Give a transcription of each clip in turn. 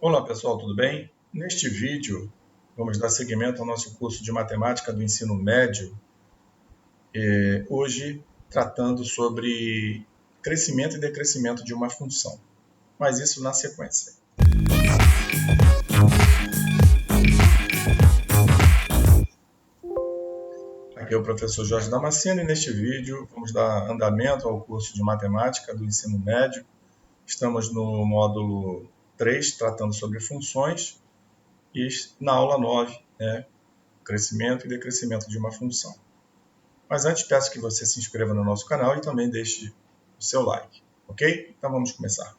Olá pessoal, tudo bem? Neste vídeo vamos dar seguimento ao nosso curso de matemática do ensino médio, hoje tratando sobre crescimento e decrescimento de uma função, mas isso na sequência. Aqui é o professor Jorge Damasceno e neste vídeo vamos dar andamento ao curso de matemática do ensino médio. Estamos no módulo 3, tratando sobre funções, e na aula 9, crescimento e decrescimento de uma função. Mas antes peço que você se inscreva no nosso canal e também deixe o seu like, ok? Então vamos começar.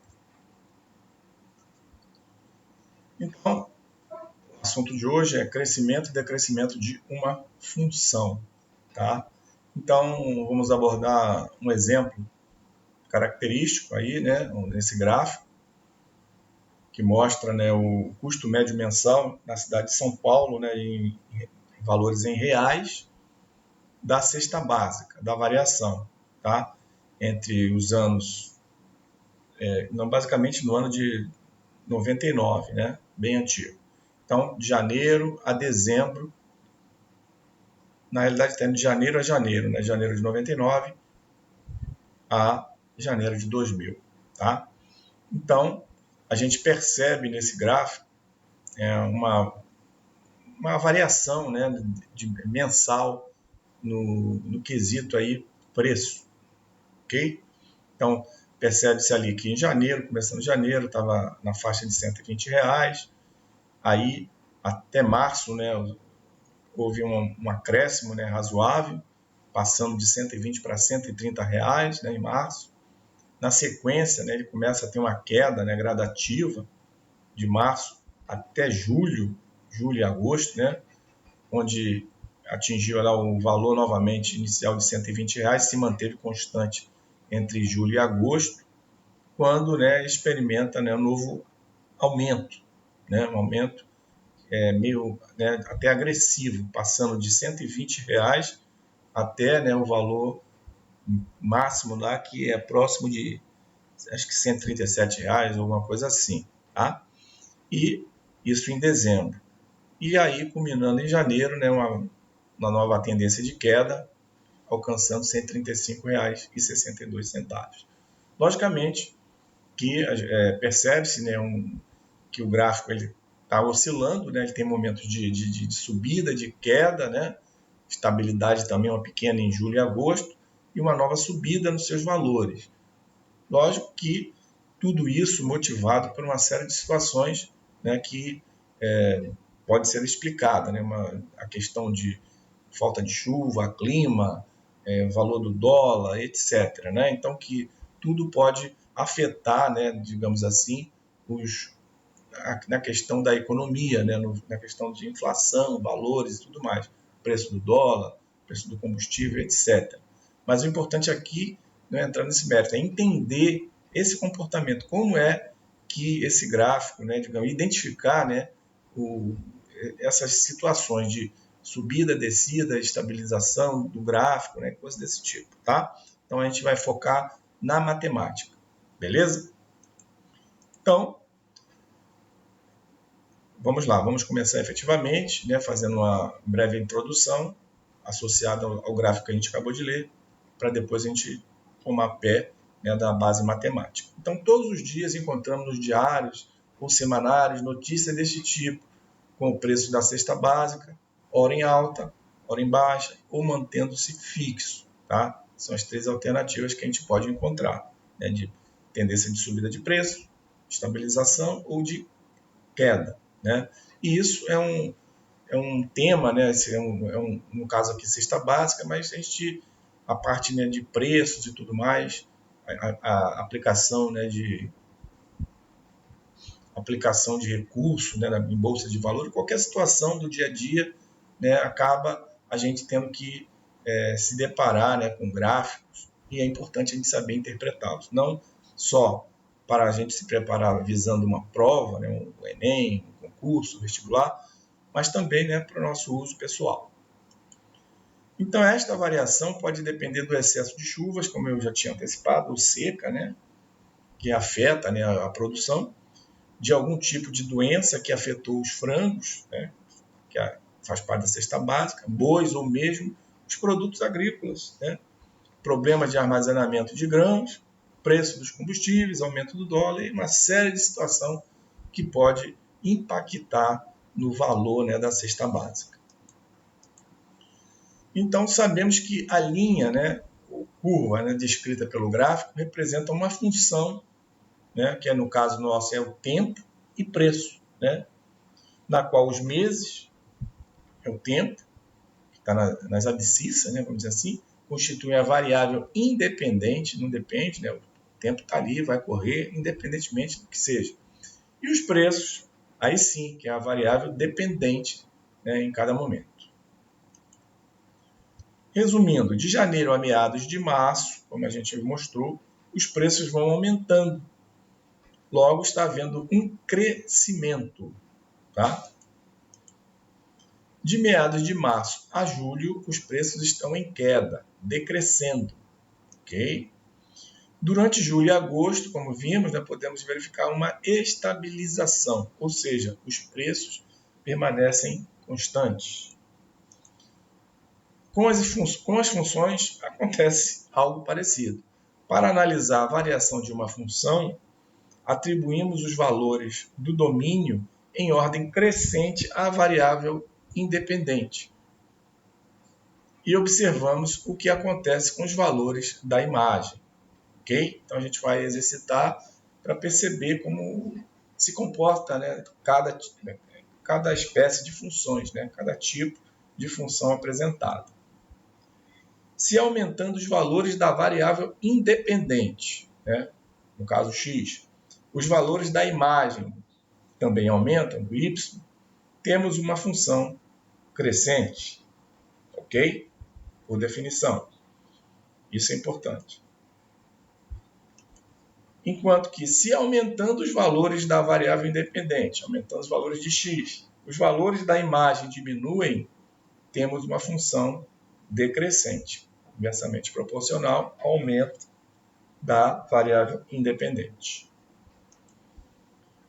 Então, o assunto de hoje é crescimento e decrescimento de uma função, tá? Então vamos abordar um exemplo característico aí, nesse gráfico, que mostra, o custo médio mensal na cidade de São Paulo, em valores em reais, da cesta básica, da variação, tá? Entre os anos, basicamente no ano de 99, bem antigo. Então, de janeiro a dezembro, na realidade tem de janeiro a janeiro, janeiro de 99 a janeiro de 2000, tá? Então, a gente percebe nesse gráfico uma variação, de mensal no quesito aí preço, ok? Então, percebe-se ali que em janeiro, começando em janeiro, estava na faixa de R$120, aí até março, houve um acréscimo, razoável, passando de 120 para R$130, em março. Na sequência, ele começa a ter uma queda, gradativa, de março até julho e agosto, onde atingiu lá o valor novamente inicial de R$120, se manteve constante entre julho e agosto, quando experimenta um novo aumento, um aumento meio até agressivo, passando de R$120 até o valor máximo lá, que é próximo de, acho que R$137, alguma coisa assim, tá? E isso em dezembro. E aí, culminando em janeiro, uma nova tendência de queda, alcançando R$135,62. Logicamente que percebe-se que o gráfico está oscilando, ele tem momentos de subida, de queda, estabilidade também uma pequena em julho e agosto, e uma nova subida nos seus valores. Lógico que tudo isso motivado por uma série de situações que pode ser explicada, a questão de falta de chuva, clima, valor do dólar, etc. Então, que tudo pode afetar, digamos assim, na questão da economia, na questão de inflação, valores e tudo mais, preço do dólar, preço do combustível, etc. Mas o importante aqui não é entrar nesse mérito, é entender esse comportamento, como é que esse gráfico, digamos, identificar essas situações de subida, descida, estabilização do gráfico, coisas desse tipo, tá? Então a gente vai focar na matemática, beleza? Então, vamos lá, vamos começar efetivamente, fazendo uma breve introdução associada ao gráfico que a gente acabou de ler, para depois a gente tomar pé da base matemática. Então, todos os dias encontramos nos diários ou semanários notícias deste tipo, com o preço da cesta básica, ora em alta, ora em baixa, ou mantendo-se fixo, tá? São as três alternativas que a gente pode encontrar, de tendência de subida de preço, estabilização ou de queda, E isso é um tema, no caso aqui cesta básica, mas a parte de preços e tudo mais, a aplicação aplicação de recurso em bolsa de valores, qualquer situação do dia a dia, acaba a gente tendo que se deparar com gráficos, e é importante a gente saber interpretá-los, não só para a gente se preparar visando uma prova, o Enem, um concurso, um vestibular, mas também para o nosso uso pessoal. Então, esta variação pode depender do excesso de chuvas, como eu já tinha antecipado, ou seca, que afeta a produção, de algum tipo de doença que afetou os frangos, né, que faz parte da cesta básica, bois ou mesmo os produtos agrícolas, né, problemas de armazenamento de grãos, preço dos combustíveis, aumento do dólar e uma série de situações que pode impactar no valor, né, da cesta básica. Então, sabemos que a linha, né, ou curva, né, descrita pelo gráfico, representa uma função, né, que no caso nosso é o tempo e preço, né, na qual os meses é o tempo, que está nas abscissas, né, vamos dizer assim, constituem a variável independente, não depende, né, o tempo está ali, vai correr, independentemente do que seja. E os preços, aí sim, que é a variável dependente, né, em cada momento. Resumindo, de janeiro a meados de março, como a gente mostrou, os preços vão aumentando. Logo, está havendo um crescimento. Tá? De meados de março a julho, os preços estão em queda, decrescendo. Okay? Durante julho e agosto, como vimos, né, podemos verificar uma estabilização, ou seja, os preços permanecem constantes. Com as funções acontece algo parecido. Para analisar a variação de uma função, atribuímos os valores do domínio em ordem crescente à variável independente. E observamos o que acontece com os valores da imagem. Okay? Então a gente vai exercitar para perceber como se comporta, né, cada espécie de funções, né, cada tipo de função apresentada. Se aumentando os valores da variável independente, né, no caso x, os valores da imagem também aumentam, do y, temos uma função crescente, ok? Por definição. Isso é importante. Enquanto que, se aumentando os valores da variável independente, aumentando os valores de x, os valores da imagem diminuem, temos uma função decrescente, inversamente proporcional ao aumento da variável independente.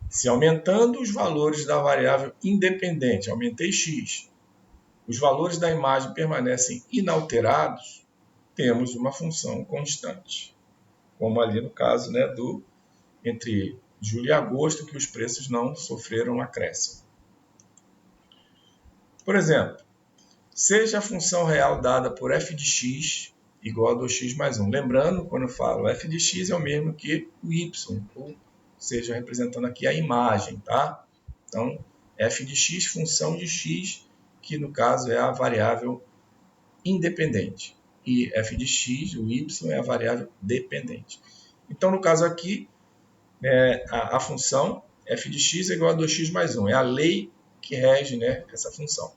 Se aumentando os valores da variável independente, aumentei x, os valores da imagem permanecem inalterados, temos uma função constante. Como ali no caso, né, entre julho e agosto, que os preços não sofreram acréscimo. Por exemplo, seja a função real dada por f de x igual a 2x mais 1. Lembrando, quando eu falo f de x é o mesmo que o y, ou seja, representando aqui a imagem, tá? Então, f de x, função de x, que no caso é a variável independente. E f de x, o y, é a variável dependente. Então, no caso aqui, a função f de x é igual a 2x mais 1. É a lei que rege, né, essa função.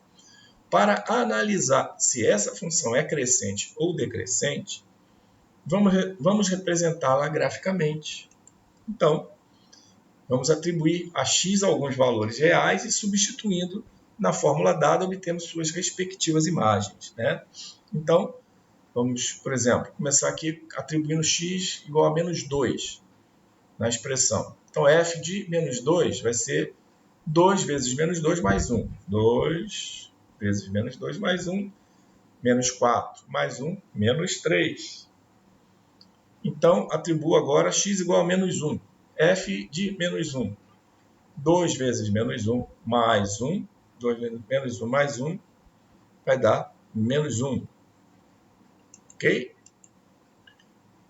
Para analisar se essa função é crescente ou decrescente, vamos representá-la graficamente. Então, vamos atribuir a x alguns valores reais e, substituindo na fórmula dada, obtemos suas respectivas imagens, né? Então, vamos, por exemplo, começar aqui atribuindo x igual a menos 2 na expressão. Então, f de menos 2 vai ser 2 vezes menos 2 mais 1. 2 vezes menos 2 mais 1, menos 4 mais 1, menos 3. Então, atribuo agora x igual a menos 1. f de menos 1. 2 vezes menos 1 mais 1. 2 vezes menos 1 mais 1 vai dar menos 1. Ok?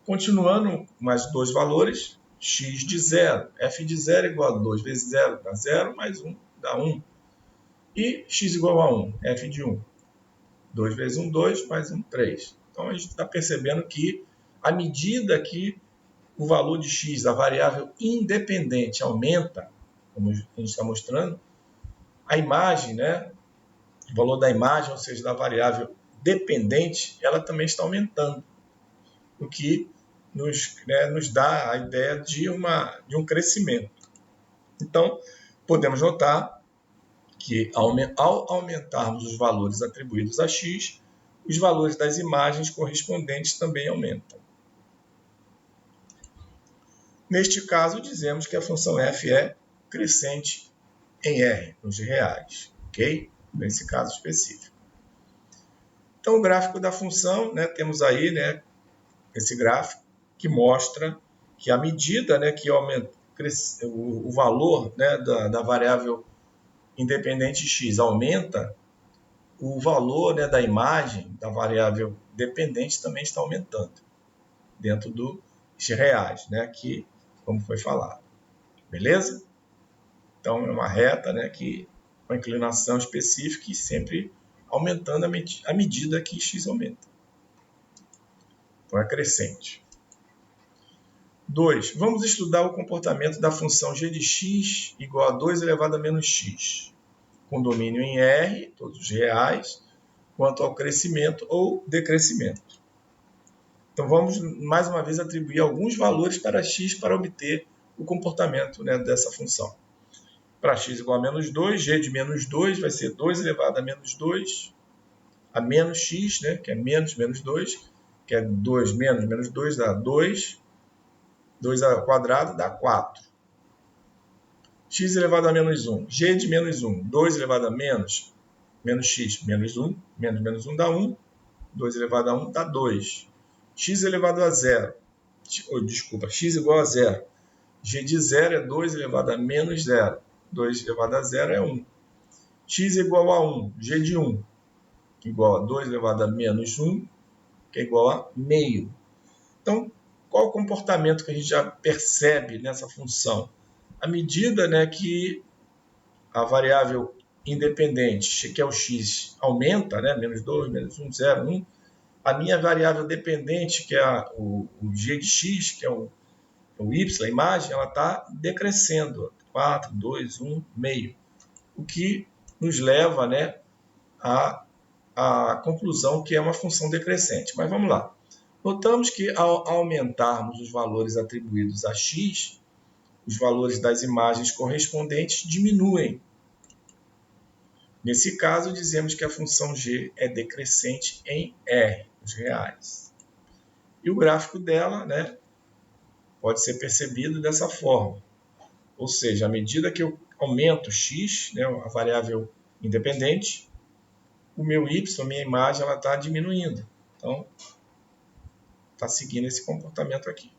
Continuando mais dois valores, x de 0. f de 0 igual a 2 vezes 0 dá 0, mais 1 dá 1. E x igual a 1, f de 1. 2 vezes 1, 2, mais 1, 3. Então, a gente está percebendo que, à medida que o valor de x, a variável independente, aumenta, como a gente está mostrando, a imagem, né, o valor da imagem, ou seja, da variável dependente, ela também está aumentando, o que nos dá a ideia de um crescimento. Então, podemos notar que, ao aumentarmos os valores atribuídos a x, os valores das imagens correspondentes também aumentam. Neste caso, dizemos que a função f é crescente em R, nos reais, ok? Nesse caso específico. Então, o gráfico da função, né, temos aí, né, esse gráfico que mostra que à medida, né, que aumenta o valor, né, da variável independente x aumenta, o valor, né, da imagem da variável dependente também está aumentando dentro dos reais, né, que, como foi falado. Beleza? Então, é uma reta, né, que com inclinação específica e sempre aumentando à medida que x aumenta. Então, é crescente. 2. Vamos estudar o comportamento da função g de x igual a 2 elevado a menos x, com domínio em R, todos os reais, quanto ao crescimento ou decrescimento. Então, vamos, mais uma vez, atribuir alguns valores para x para obter o comportamento, né, dessa função. Para x igual a menos 2, g de menos 2 vai ser 2 elevado a menos 2, a menos x, né, que é menos 2, que é 2 menos 2 dá 2, 2 ao quadrado dá 4. X elevado a menos 1, g de menos 1, 2 elevado a menos x, menos 1, menos 1 dá 1, 2 elevado a 1 dá 2. X elevado a 0, x igual a 0, g de 0 é 2 elevado a menos 0, 2 elevado a 0 é 1. X igual a 1, g de 1, igual a 2 elevado a menos 1, que é igual a meio. Então, qual o comportamento que a gente já percebe nessa função? À medida, né, que a variável independente, que é o x, aumenta, né, menos 2, menos 1, 0, 1, a minha variável dependente, que é o g de x, que é o y, a imagem, ela está decrescendo, 4, 2, 1, meio. O que nos leva, né, a conclusão que é uma função decrescente. Mas vamos lá. Notamos que ao aumentarmos os valores atribuídos a x, os valores das imagens correspondentes diminuem. Nesse caso, dizemos que a função g é decrescente em R, os reais. E o gráfico dela, né, pode ser percebido dessa forma. Ou seja, à medida que eu aumento x, né, a variável independente, o meu y, a minha imagem, ela está diminuindo. Então, está seguindo esse comportamento aqui.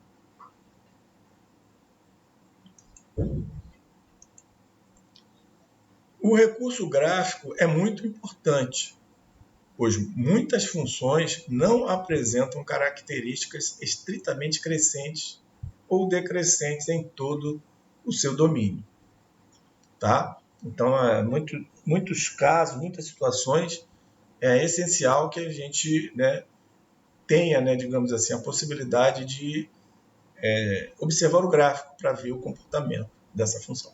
O recurso gráfico é muito importante, pois muitas funções não apresentam características estritamente crescentes ou decrescentes em todo o seu domínio. Tá? Então, muitos casos, muitas situações, é essencial que a gente, né, tenha, né, digamos assim, a possibilidade de observar o gráfico para ver o comportamento dessa função.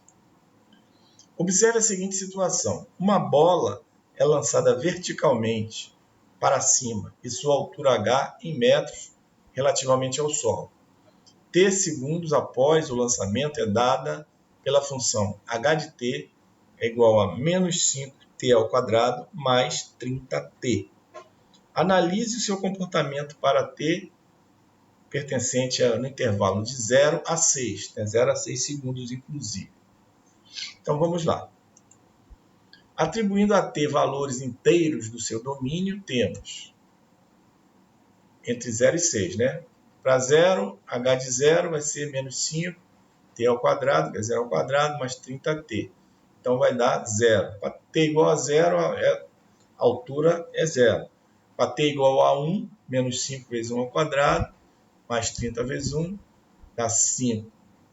Observe a seguinte situação. Uma bola é lançada verticalmente para cima e sua altura h em metros relativamente ao solo. T segundos após o lançamento é dada pela função h de t é igual a menos 5t ao quadrado mais 30t. Analise o seu comportamento para t pertencente no intervalo de 0 a 6, né? 0 a 6 segundos inclusive. Então vamos lá. Atribuindo a t valores inteiros do seu domínio, temos entre 0 e 6, né? Para 0, h de 0 vai ser menos 5, t ao quadrado, que é 0 ao quadrado, mais 30t. Então vai dar 0. Para t igual a 0, a altura é 0. Para t igual a 1, menos 5 vezes 1 ao quadrado, mais 30 vezes 1, dá 5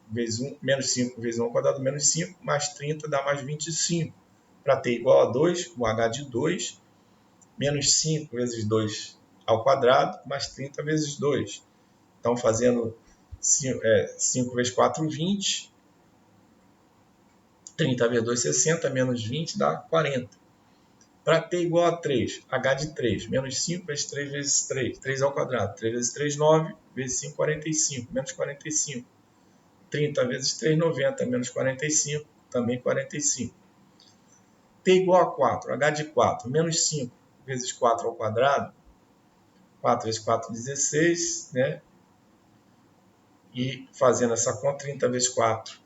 vezes 1, menos 5 vezes 1 ao quadrado, menos 5, mais 30 dá mais 25. Para t igual a 2, o h de 2, menos 5 vezes 2 ao quadrado, mais 30 vezes 2. Então, fazendo 5 vezes 4, 20. 30 vezes 2, 60, menos 20 dá 40. Para t igual a 3, h de 3, menos 5 vezes 3 vezes 3, 3 ao quadrado, 3 vezes 3, 9, vezes 5, 45, menos 45. 30 vezes 3, 90, menos 45, também 45. T igual a 4, h de 4, menos 5 vezes 4 ao quadrado, 4 vezes 4, 16, né? E fazendo essa conta, 30 vezes 4,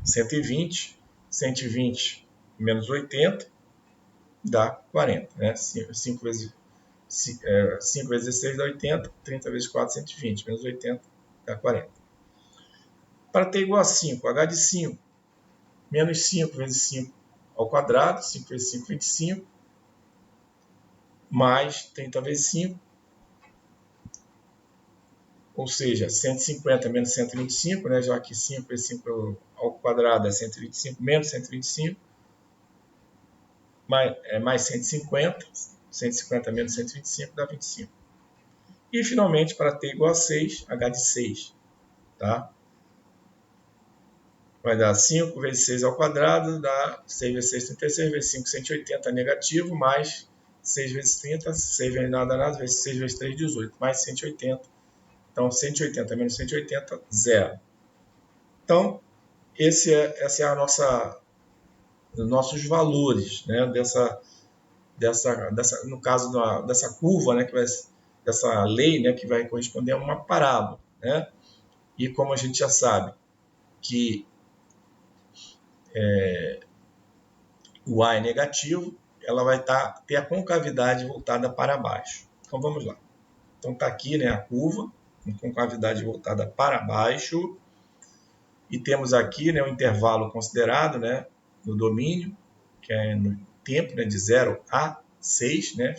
120. 120 menos 80 dá 40. Né? 5 vezes 16 dá 80. 30 vezes 4, 120. Menos 80 dá 40. Para t igual a 5, h de 5, menos 5 vezes 5 ao quadrado, 5 vezes 5, 25, mais 30 vezes 5, ou seja, 150 menos 125, né, já que 5 vezes 5 ao quadrado é 125, menos 125, mais 150, 150 menos 125 dá 25. E, finalmente, para t igual a 6, h de 6, tá? Vai dar 5 vezes 6 ao quadrado, dá 6 vezes 6, 36, vezes 5, 180 negativo, mais 6 vezes 30, 6 vezes nada, vezes 6 vezes 3, 18, mais 180. Então, 180 menos 180, 0. Então, essa é a os nossos valores, né? No caso dessa curva, né? Dessa lei, né? Que vai corresponder a uma parábola, né? E como a gente já sabe que o A é negativo, ela vai ter a concavidade voltada para baixo. Então, vamos lá. Então, está aqui, né, a curva, com concavidade voltada para baixo. E temos aqui, né, o intervalo considerado, né, no domínio, que é no tempo, né, de 0 a 6, né,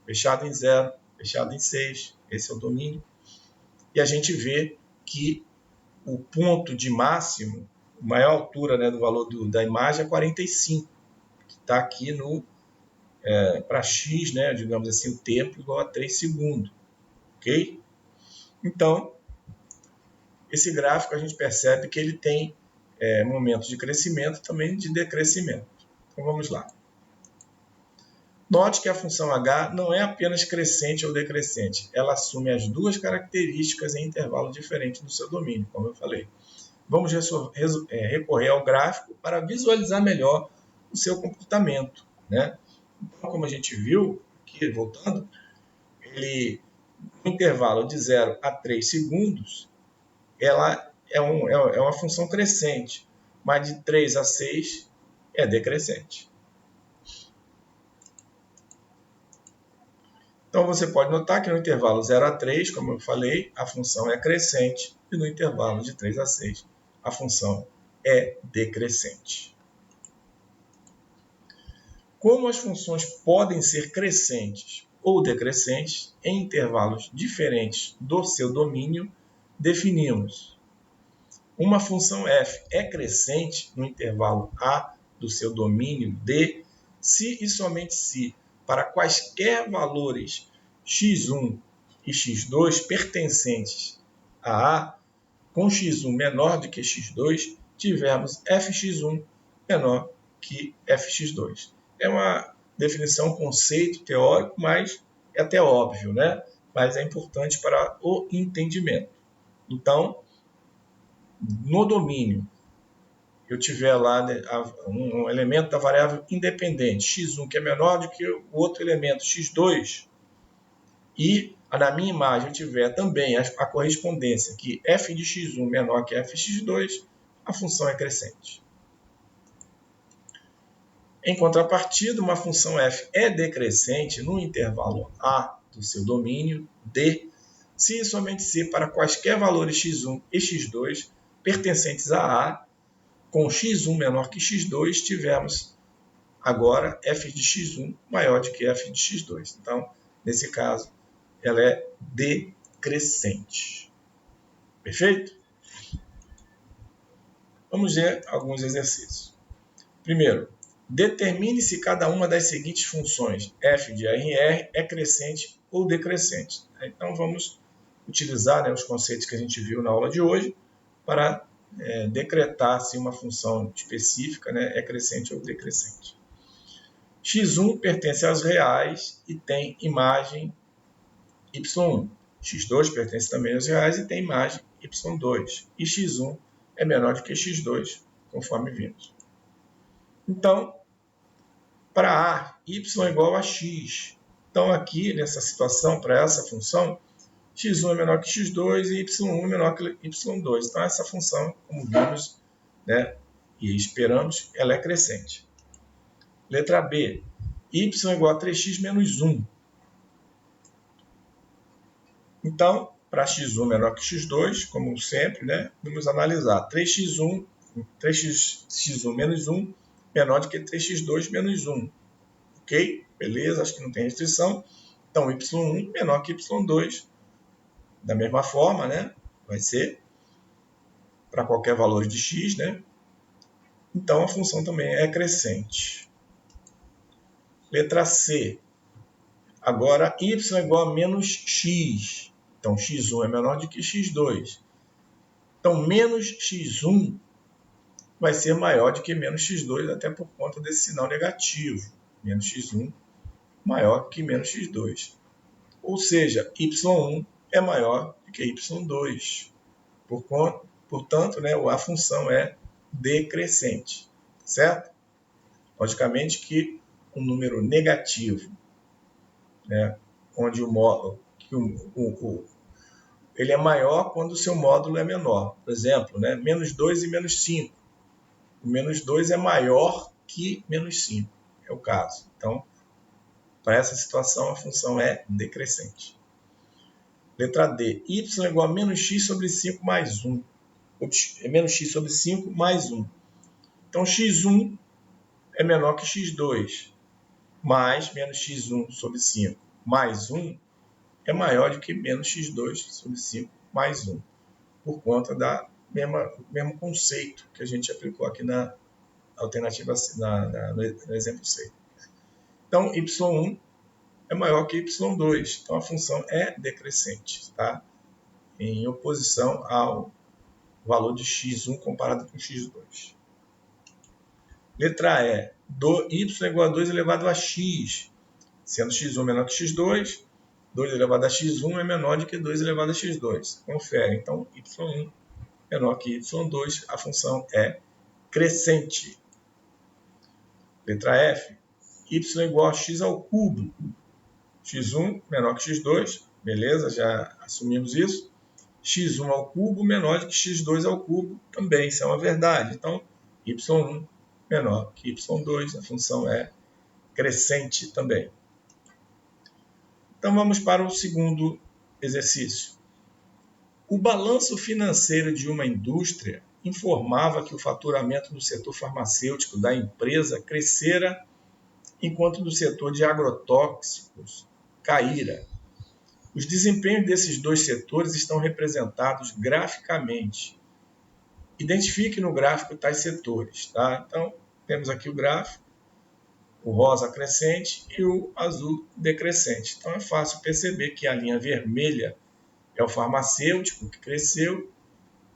fechado em 0, fechado em 6. Esse é o domínio. E a gente vê que o ponto de máximo, a maior altura, né, do valor da imagem é 45. Está aqui para x, né, digamos assim, o tempo igual a 3 segundos. Ok? Então, esse gráfico a gente percebe que ele tem momentos de crescimento e também de decrescimento. Então, vamos lá. Note que a função h não é apenas crescente ou decrescente. Ela assume as duas características em intervalo diferente do seu domínio, como eu falei. Vamos recorrer ao gráfico para visualizar melhor o seu comportamento, né? Então, como a gente viu, aqui voltando, no intervalo de 0 a 3 segundos, ela é uma função crescente, mas de 3 a 6 é decrescente. Então, você pode notar que no intervalo 0 a 3, como eu falei, a função é crescente, e no intervalo de 3 a 6, a função é decrescente. Como as funções podem ser crescentes ou decrescentes em intervalos diferentes do seu domínio, definimos. Uma função f é crescente no intervalo a do seu domínio D, se e somente se, para quaisquer valores x1 e x2 pertencentes a A, com x1 menor do que x2, tivermos fx1 menor que fx2. É uma definição, conceito teórico, mas é até óbvio, né? Mas é importante para o entendimento. Então, no domínio, eu tiver lá um elemento da variável independente, x1, que é menor do que o outro elemento, x2, e na minha imagem eu tiver também a correspondência que f de x1 menor que f de x2, a função é crescente. Em contrapartida, uma função f é decrescente no intervalo a do seu domínio D, se e somente se para quaisquer valores x1 e x2 pertencentes a A, com x1 menor que x2, tivermos agora f de x1 maior do que f de x2. Então, nesse caso, ela é decrescente. Perfeito? Vamos ver alguns exercícios. Primeiro, determine se cada uma das seguintes funções f de r em r é crescente ou decrescente. Então, vamos utilizar, né, os conceitos que a gente viu na aula de hoje para decretar se uma função específica, né, é crescente ou decrescente. x1 pertence aos reais e tem imagem y1. x2 pertence também aos reais e tem imagem y2. E x1 é menor do que x2, conforme vimos. Então, para A, y é igual a x. Então, aqui, nessa situação, para essa função, x1 é menor que x2 e y1 é menor que y2. Então, essa função, como vimos, né, e esperamos, ela é crescente. Letra B, y igual a 3x menos 1. Então, para x1 menor que x2, como sempre, né, vamos analisar 3x1 menos 1 menor do que 3x2 menos 1. Ok? Beleza, acho que não tem restrição. Então, y1 menor que y2. Da mesma forma, né, vai ser para qualquer valor de x, né? Então, a função também é crescente. Letra C. Agora, y é igual a menos x. Então, x1 é menor do que x2. Então, menos x1 vai ser maior do que menos x2, até por conta desse sinal negativo. Menos x1 maior que menos x2. Ou seja, y1 é maior do que y2. Portanto, né, a função é decrescente. Certo? Logicamente que um número negativo, né, onde ele é maior quando o seu módulo é menor. Por exemplo, né, menos 2 e menos 5. O menos 2 é maior que menos 5. É o caso. Então, para essa situação, a função é decrescente. Letra D. Y é igual a menos x sobre 5 mais 1. Menos x sobre 5 mais 1. Então, x1 é menor que x2. Mais menos x1 sobre 5 mais 1 é maior do que menos x2 sobre 5 mais 1. Por conta do mesmo conceito que a gente aplicou aqui na alternativa no exemplo C. Então, y1 é maior que y2. Então, a função é decrescente, tá? Em oposição ao valor de x1 comparado com x2. Letra E. Y é igual a 2 elevado a x. Sendo x1 menor que x2, 2 elevado a x1 é menor do que 2 elevado a x2. Confere. Então, y1 menor que y2, a função é crescente. Letra F. Y é igual a x ao cubo. x1 menor que x2, beleza, já assumimos isso. x1 ao cubo menor do que x2 ao cubo, também, isso é uma verdade. Então, y1 menor que y2, a função é crescente também. Então, vamos para o segundo exercício. O balanço financeiro de uma indústria informava que o faturamento do setor farmacêutico da empresa crescera, enquanto do setor de agrotóxicos caíra. Os desempenhos desses dois setores estão representados graficamente. Identifique no gráfico tais setores. Tá? Então, temos aqui o gráfico, o rosa crescente e o azul decrescente. Então, é fácil perceber que a linha vermelha é o farmacêutico, que cresceu,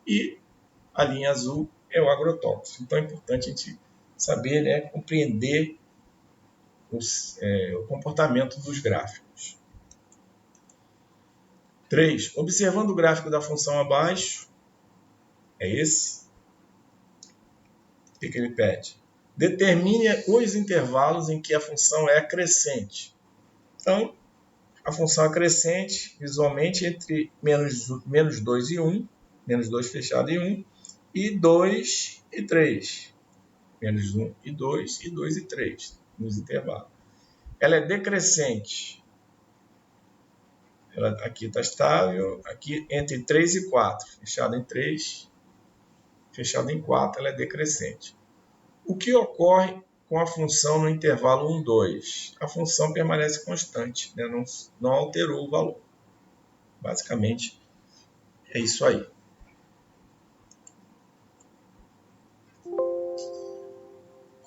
e a linha azul é o agrotóxico. Então, é importante a gente saber, né, compreender o comportamento dos gráficos. 3. Observando o gráfico da função abaixo, é esse. O que ele pede? Determine os intervalos em que a função é crescente. Então, a função é crescente visualmente entre menos 2 e 1, menos 2 fechado em 1, e 2 e 3. Menos 1 e 2, e 2 e 3 nos intervalos. Ela é decrescente. Ela aqui está estável, aqui entre 3 e 4. Fechado em 3, fechado em 4, ela é decrescente. O que ocorre com a função no intervalo 1, 2? A função permanece constante, né? Não alterou o valor. Basicamente, é isso aí.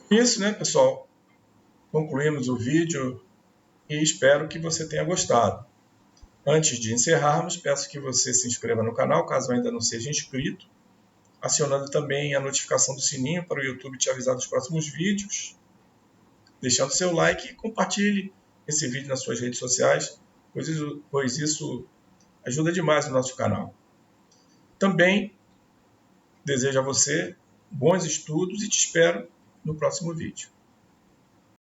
Com isso, né, pessoal, concluímos o vídeo e espero que você tenha gostado. Antes de encerrarmos, peço que você se inscreva no canal, caso ainda não seja inscrito, acionando também a notificação do sininho para o YouTube te avisar dos próximos vídeos, deixando seu like e compartilhe esse vídeo nas suas redes sociais, pois isso ajuda demais no nosso canal. Também desejo a você bons estudos e te espero no próximo vídeo.